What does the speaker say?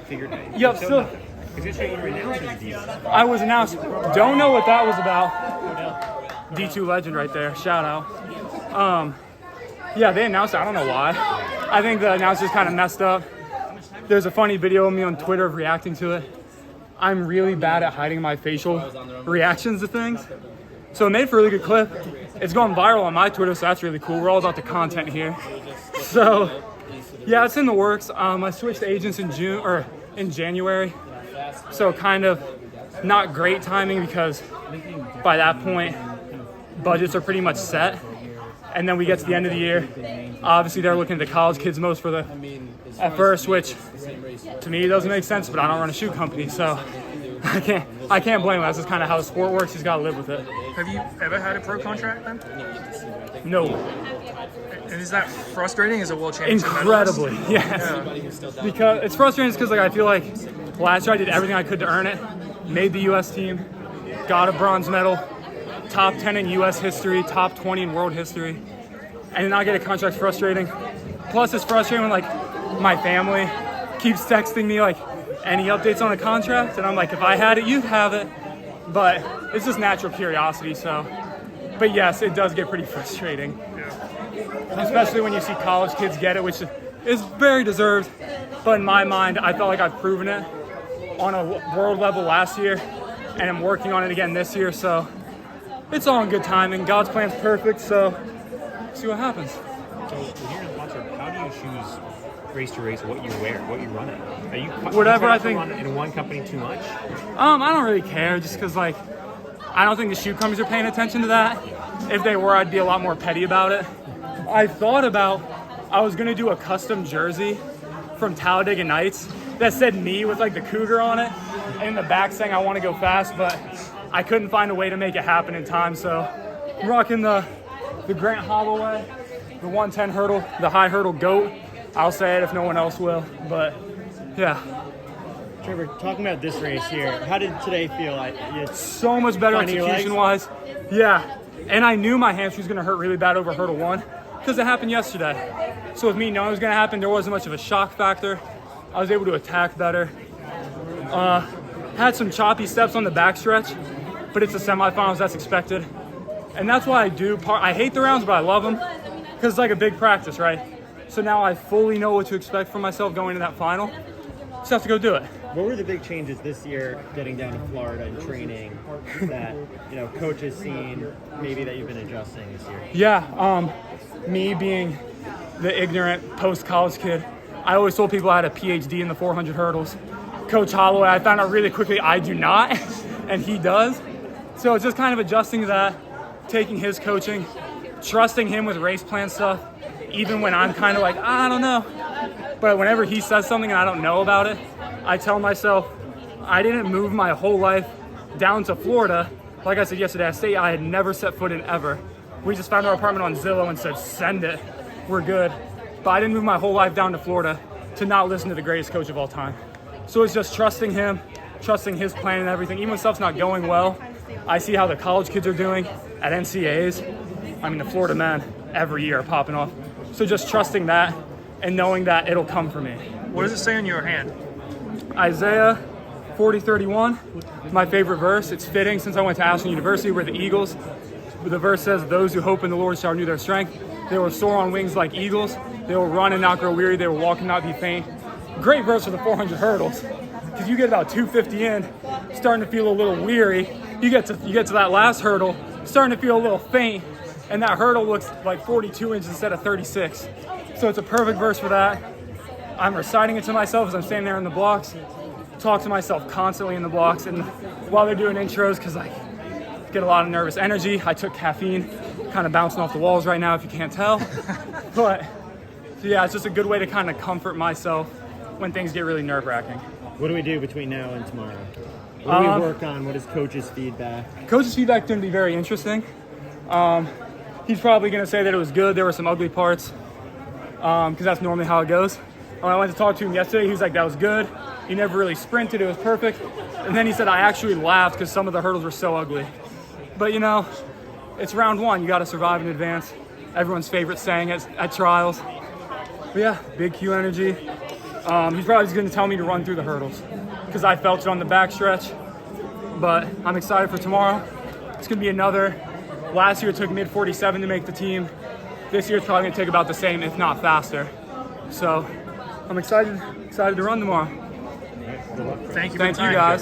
figured out. Yep, still. Because you're your announcers deal. I was announced. Don't know what that was about. D2 legend right there. Shout out. Yeah, they announced it. I don't know why. I think the announcers kind of messed up. There's a funny video of me on Twitter of reacting to it. I'm really bad at hiding my facial reactions to things. So it made for a really good clip. It's going viral on my Twitter, so that's really cool. We're all about the content here. So yeah, it's in the works. I switched agents in January. So kind of not great timing because by that point, budgets are pretty much set. And then we get to the end of the year. Obviously, they're looking at the college kids most for the at first, which to me doesn't make sense, but I don't run a shoe company, so I can't blame him. That's just kind of how the sport works. He's got to live with it. Have you ever had a pro contract then? No. And is that frustrating as a world championship? Incredibly, yes. Because it's frustrating because I feel like last year I did everything I could to earn it. Made the U.S. team, got a bronze medal, top 10 in U.S. history, top 20 in world history, and not get a contract's frustrating. Plus, it's frustrating when my family keeps texting me any updates on a contract, and I'm like, if I had it, you'd have it. But it's just natural curiosity. So, but yes, it does get pretty frustrating, especially when you see college kids get it, which is very deserved. But in my mind, I felt like I've proven it on a world level last year, and I'm working on it again this year. So it's all in good timing. God's plan's perfect. So see what happens. So when you're in the concert, how do you choose race to race what you wear, what you run it? Are you whatever I think run in one company too much? I don't really care, just because I don't think the shoe companies are paying attention to that. If they were, I'd be a lot more petty about it. I thought about I was gonna do a custom jersey from Talladega Nights that said me with the cougar on it, and in the back saying I want to go fast, but I couldn't find a way to make it happen in time. So I'm rocking the Grant Holloway, the 110 hurdle, the high hurdle GOAT. I'll say it if no one else will, but yeah. Trevor, talking about this race here, how did today feel? It's so much better execution-wise. Yeah, and I knew my hamstring was going to hurt really bad over hurdle 1 because it happened yesterday. So with me knowing it was going to happen, there wasn't much of a shock factor. I was able to attack better. Had some choppy steps on the backstretch, but it's the semifinals, that's expected. And that's why I hate the rounds, but I love them because it's like a big practice, right? So now I fully know what to expect from myself going to that final. Just have to go do it. What were the big changes this year getting down to Florida and training that coaches seen maybe that you've been adjusting this year? Yeah, me being the ignorant post-college kid, I always told people I had a PhD in the 400 hurdles. Coach Holloway, I found out really quickly I do not, and he does. So it's just kind of adjusting to that, taking his coaching, trusting him with race plan stuff, even when I'm kind of I don't know. But whenever he says something and I don't know about it, I tell myself, I didn't move my whole life down to Florida. Like I said yesterday, a state I had never set foot in ever. We just found our apartment on Zillow and said, send it, we're good. But I didn't move my whole life down to Florida to not listen to the greatest coach of all time. So it's just trusting him, trusting his plan and everything. Even when stuff's not going well, I see how the college kids are doing at NCAAs. I mean, the Florida men every year are popping off. So just trusting that and knowing that it'll come for me. What does it say on your hand? Isaiah 40:31, my favorite verse. It's fitting since I went to Ashland University. We're the Eagles. The verse says, those who hope in the Lord shall renew their strength. They will soar on wings like eagles. They will run and not grow weary. They will walk and not be faint. Great verse for the 400 hurdles. Because you get about 250 in, starting to feel a little weary. You get to that last hurdle, starting to feel a little faint. And that hurdle looks like 42 inches instead of 36. So it's a perfect verse for that. I'm reciting it to myself as I'm standing there in the blocks. Talk to myself constantly in the blocks. And while they're doing intros, because I get a lot of nervous energy. I took caffeine, kind of bouncing off the walls right now if you can't tell. But yeah, it's just a good way to kind of comfort myself when things get really nerve-wracking. What do we do between now and tomorrow? What do we work on? What is coach's feedback? Coach's feedback is going to be very interesting. He's probably going to say that it was good. There were some ugly parts because that's normally how it goes. When I went to talk to him yesterday, he was like, that was good. You never really sprinted. It was perfect. And then he said, I actually laughed because some of the hurdles were so ugly. But, it's round one. You got to survive in advance. Everyone's favorite saying at trials. But yeah, big Q energy. He's probably just going to tell me to run through the hurdles because I felt it on the backstretch. But I'm excited for tomorrow. It's going to be another. Last year it took mid 47 to make the team. This year it's probably going to take about the same, if not faster. So I'm excited to run tomorrow. Thank you. Thank you guys.